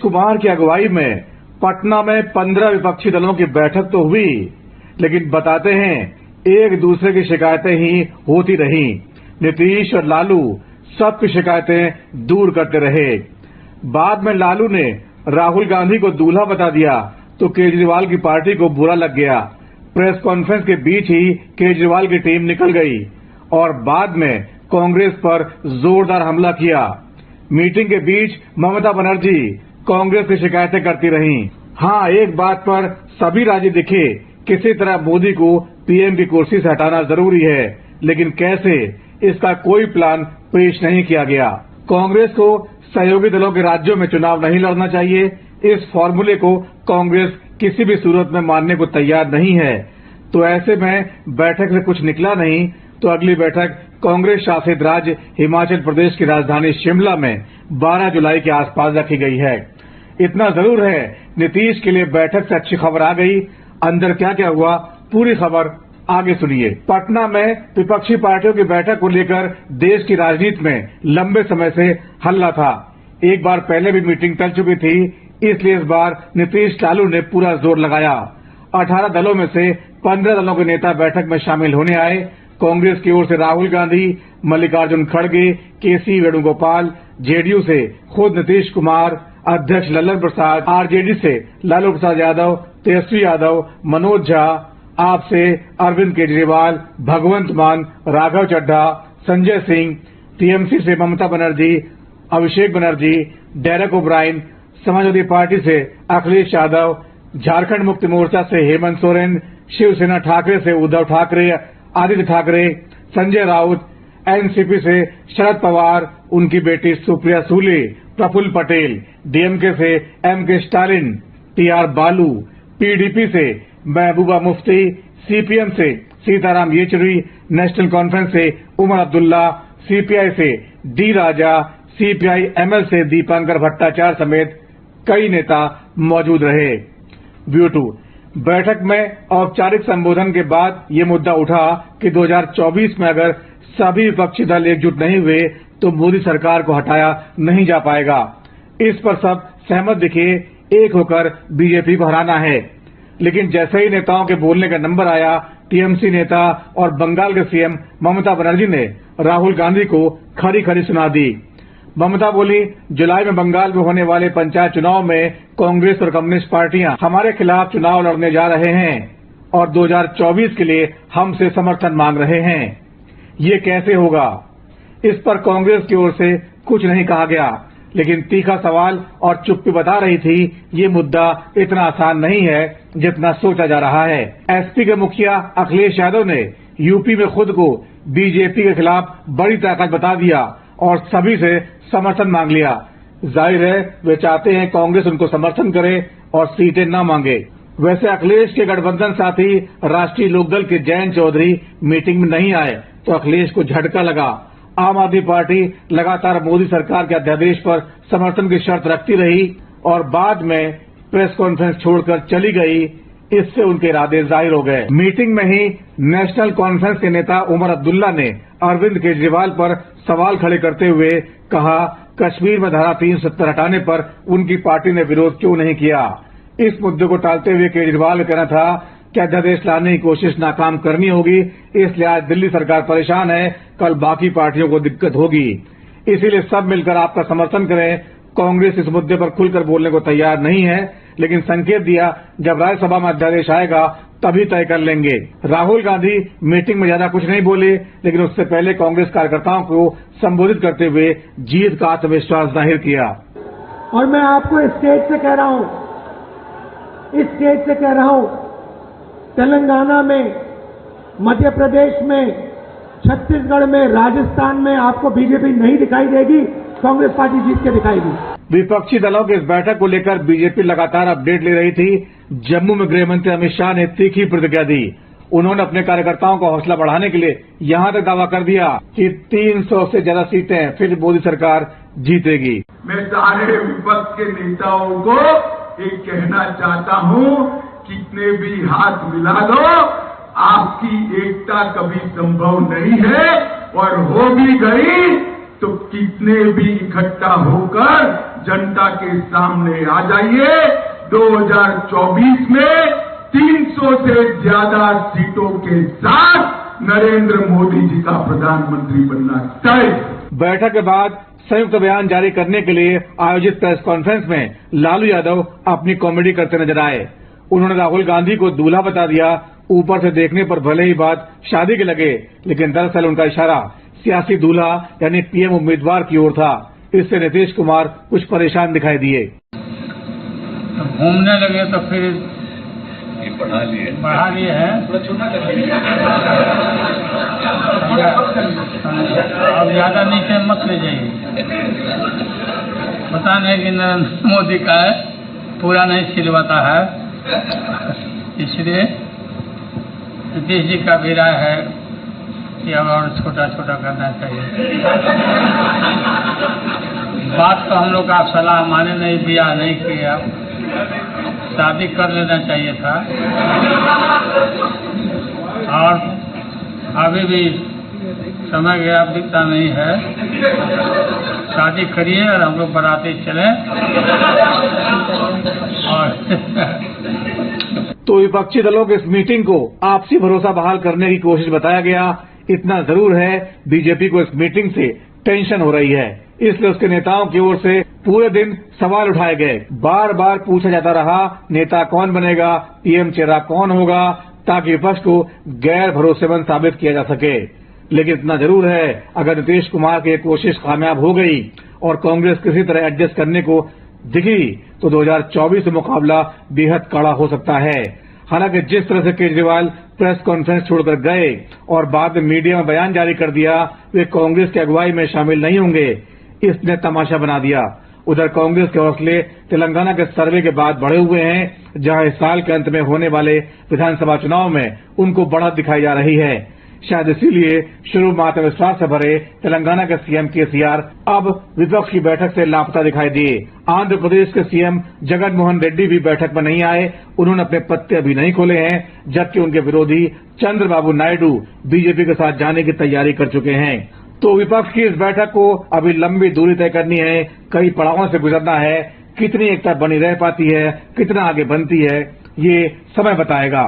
कुमार की अगुवाई में पटना में 15 विपक्षी दलों की बैठक तो हुई, लेकिन बताते हैं एक दूसरे की शिकायतें ही होती रहीं। नीतीश और लालू सबकी शिकायतें दूर करते रहे। बाद में लालू ने राहुल गांधी को दूल्हा बता दिया तो केजरीवाल की पार्टी को बुरा लग गया। प्रेस कॉन्फ्रेंस के बीच ही केजरीवाल की टीम निकल गई और बाद में कांग्रेस पर जोरदार हमला किया। मीटिंग के बीच ममता बनर्जी कांग्रेस की शिकायतें करती रहीं। हाँ, एक बात पर सभी राजी दिखे, किसी तरह मोदी को पीएम की कुर्सी से हटाना जरूरी है, लेकिन कैसे, इसका कोई प्लान पेश नहीं किया गया। कांग्रेस को सहयोगी दलों के राज्यों में चुनाव नहीं लड़ना चाहिए। इस फॉर्मूले को कांग्रेस किसी भी सूरत में मानने को तैयार नहीं है। तो ऐसे में बैठक से कुछ निकला नहीं तो अगली बैठक कांग्रेस शासित राज्य हिमाचल प्रदेश की राजधानी शिमला में 12 जुलाई के आसपास रखी गई है। इतना जरूर है, नीतीश के लिए बैठक से अच्छी खबर आ गई। अंदर क्या क्या हुआ, पूरी खबर आगे सुनिए। पटना में विपक्षी पार्टियों की बैठक को लेकर देश की राजनीति में लंबे समय से हल्ला था। एक बार पहले भी मीटिंग टल चुकी थी, इसलिए इस बार नीतीश लालू ने पूरा जोर लगाया। 18 दलों में से 15 दलों के नेता बैठक में शामिल होने आए। कांग्रेस की ओर से राहुल गांधी, मल्लिकार्जुन खड़गे, केसी वेणुगोपाल, जेडीयू से खुद नीतीश कुमार, अध्यक्ष ललन प्रसाद, आरजेडी से लालू प्रसाद यादव, तेजस्वी यादव, मनोज झा, आप से अरविंद केजरीवाल, भगवंत मान, राघव चड्ढा, संजय सिंह, टीएमसी से ममता बनर्जी, अभिषेक बनर्जी, डेरेक ओब्रायन, समाजवादी पार्टी से अखिलेश यादव, झारखंड मुक्ति मोर्चा से हेमंत सोरेन, शिवसेना ठाकरे से उद्धव ठाकरे, आदित्य ठाकरे, संजय राउत, एनसीपी से शरद पवार, उनकी बेटी सुप्रिया सूले, प्रफुल्ल पटेल, डीएमके से एमके स्टालिन, टीआर बालू, पीडीपी से महबूबा मुफ्ती, सीपीएम से सीताराम येचुरी, नेशनल कॉन्फ्रेंस से उमर अब्दुल्ला, सीपीआई से डी राजा, सीपीआई एमएल से दीपांकर भट्टाचार्य समेत कई नेता मौजूद रहे। व्यू 2 बैठक में औपचारिक संबोधन के बाद ये मुद्दा उठा कि 2024 में अगर सभी विपक्षी दल एकजुट नहीं हुए तो मोदी सरकार को हटाया नहीं जा पाएगा। इस पर सब सहमत दिखे, एक होकर बीजेपी को हराना है। लेकिन जैसे ही नेताओं के बोलने का नंबर आया, टीएमसी नेता और बंगाल के सीएम ममता बनर्जी ने राहुल गांधी को खरी खरी सुना दी। ममता बोली, जुलाई में बंगाल में होने वाले पंचायत चुनाव में कांग्रेस और कम्युनिस्ट पार्टियां हमारे खिलाफ चुनाव लड़ने जा रहे हैं और 2024 के लिए हमसे समर्थन मांग रहे हैं। ये कैसे होगा? इस पर कांग्रेस की ओर से कुछ नहीं कहा गया, लेकिन तीखा सवाल और चुप्पी बता रही थी ये मुद्दा इतना आसान नहीं है जितना सोचा जा रहा है। एसपी के मुखिया अखिलेश यादव ने यूपी में खुद को बीजेपी के खिलाफ बड़ी ताकत बता दिया और सभी से समर्थन मांग लिया। जाहिर है वे चाहते हैं कांग्रेस उनको समर्थन करे और सीटें न मांगे। वैसे अखिलेश के गठबंधन साथी राष्ट्रीय लोकदल के जयंत चौधरी मीटिंग में नहीं आए तो अखिलेश को झटका लगा। आम आदमी पार्टी लगातार मोदी सरकार के अध्यादेश पर समर्थन की शर्त रखती रही और बाद में प्रेस कॉन्फ्रेंस छोड़कर चली गई। इससे उनके इरादे जाहिर हो गए। मीटिंग में ही नेशनल कॉन्फ्रेंस के नेता उमर अब्दुल्ला ने अरविंद केजरीवाल पर सवाल खड़े करते हुए कहा, कश्मीर में धारा 370 हटाने पर उनकी पार्टी ने विरोध क्यों नहीं किया। इस मुद्दे को टालते हुए केजरीवाल का कहना था कि अध्यादेश लाने की कोशिश नाकाम करनी होगी, इसलिए आज दिल्ली सरकार परेशान है, कल बाकी पार्टियों को दिक्कत होगी, इसीलिए सब मिलकर आपका समर्थन करें। कांग्रेस इस मुद्दे पर खुलकर बोलने को तैयार नहीं है, लेकिन संकेत दिया जब राज्यसभा में अध्यादेश आएगा तभी तय कर लेंगे। राहुल गांधी मीटिंग में ज्यादा कुछ नहीं बोले, लेकिन उससे पहले कांग्रेस कार्यकर्ताओं को संबोधित करते हुए जीत का आत्मविश्वास जाहिर किया। और मैं आपको इस स्टेज से कह रहा हूं, तेलंगाना में, मध्य प्रदेश में, छत्तीसगढ़ में, राजस्थान में आपको बीजेपी नहीं दिखाई देगी, कांग्रेस पार्टी जीत के दिखाएगी। विपक्षी दलों की इस बैठक को लेकर बीजेपी लगातार अपडेट ले रही थी। जम्मू में गृह मंत्री अमित शाह ने तीखी प्रतिक्रिया दी। उन्होंने अपने कार्यकर्ताओं का हौसला बढ़ाने के लिए यहां तक दावा कर दिया कि 300 से ज्यादा सीटें फिर मोदी सरकार जीतेगी। मैं सारे विपक्ष के नेताओं को ये कहना चाहता हूं, कितने भी हाथ मिला लो, आपकी एकता कभी संभव नहीं है। और हो भी गई तो कितने भी इकट्ठा होकर जनता के सामने आ जाइए। 2024 में 300 से ज्यादा सीटों के साथ नरेंद्र मोदी जी का प्रधानमंत्री बनना तय। बैठक के बाद संयुक्त बयान जारी करने के लिए आयोजित प्रेस कॉन्फ्रेंस में लालू यादव अपनी कॉमेडी करते नजर आए। उन्होंने राहुल गांधी को दूल्हा बता दिया। ऊपर से देखने पर भले ही बात शादी के लगे, लेकिन दरअसल उनका इशारा सियासी दूल्हा यानी पीएम उम्मीदवार की ओर था। इससे नीतीश कुमार कुछ परेशान दिखाई दिए। घूमने लगे तो फिर बढ़ा लिए हैं। अब ज्यादा नीचे मत ले जाइए। पता नहीं कि नरेंद्र मोदी का है, पूरा नहीं सिलवाता है, इसलिए नीतीश जी का भी राय है कि अब और छोटा छोटा करना चाहिए। बात तो हम लोग का सलाह माने नहीं दिया, नहीं किया, शादी कर लेना चाहिए था। और अभी भी समय गया, बीता नहीं है, शादी करिए और हम लोग बाराती चले। और तो विपक्षी दलों के इस मीटिंग को आपसी भरोसा बहाल करने की कोशिश बताया गया। इतना जरूर है, बीजेपी को इस मीटिंग से टेंशन हो रही है, इसलिए उसके नेताओं की ओर से पूरे दिन सवाल उठाए गए। बार बार पूछा जाता रहा, नेता कौन बनेगा, पीएम चेहरा कौन होगा, ताकि विपक्ष को गैर भरोसेमंद साबित किया जा सके। लेकिन इतना जरूर है, अगर नीतीश कुमार की कोशिश कामयाब हो गई और कांग्रेस किसी तरह एडजस्ट करने को दिखी तो 2024 में मुकाबला बेहद कड़ा हो सकता है। हालांकि जिस तरह से केजरीवाल प्रेस कॉन्फ्रेंस छोड़कर गए और बाद में मीडिया में बयान जारी कर दिया वे कांग्रेस की अगुवाई में शामिल नहीं होंगे, इसने तमाशा बना दिया। उधर कांग्रेस के हौसले तेलंगाना के सर्वे के बाद बढ़े हुए हैं, जहां इस साल के अंत में होने वाले विधानसभा चुनाव में उनको बढ़त दिखाई जा रही है। शायद इसीलिए शुरू में आत्मविश्वास से भरे तेलंगाना के सीएम केसीआर अब विपक्ष की बैठक से लापता दिखाई दिए। आंध्र प्रदेश के सीएम जगन मोहन रेड्डी भी बैठक में नहीं आए। उन्होंने अपने पत्ते अभी नहीं खोले हैं, जबकि उनके विरोधी चंद्रबाबू नायडू बीजेपी के साथ जाने की तैयारी कर चुके हैं। तो विपक्ष की इस बैठक को अभी लंबी दूरी तय करनी है, कई पड़ावों से गुजरना है। कितनी एकता बनी रह पाती है, कितना आगे बनती है, ये समय बताएगा।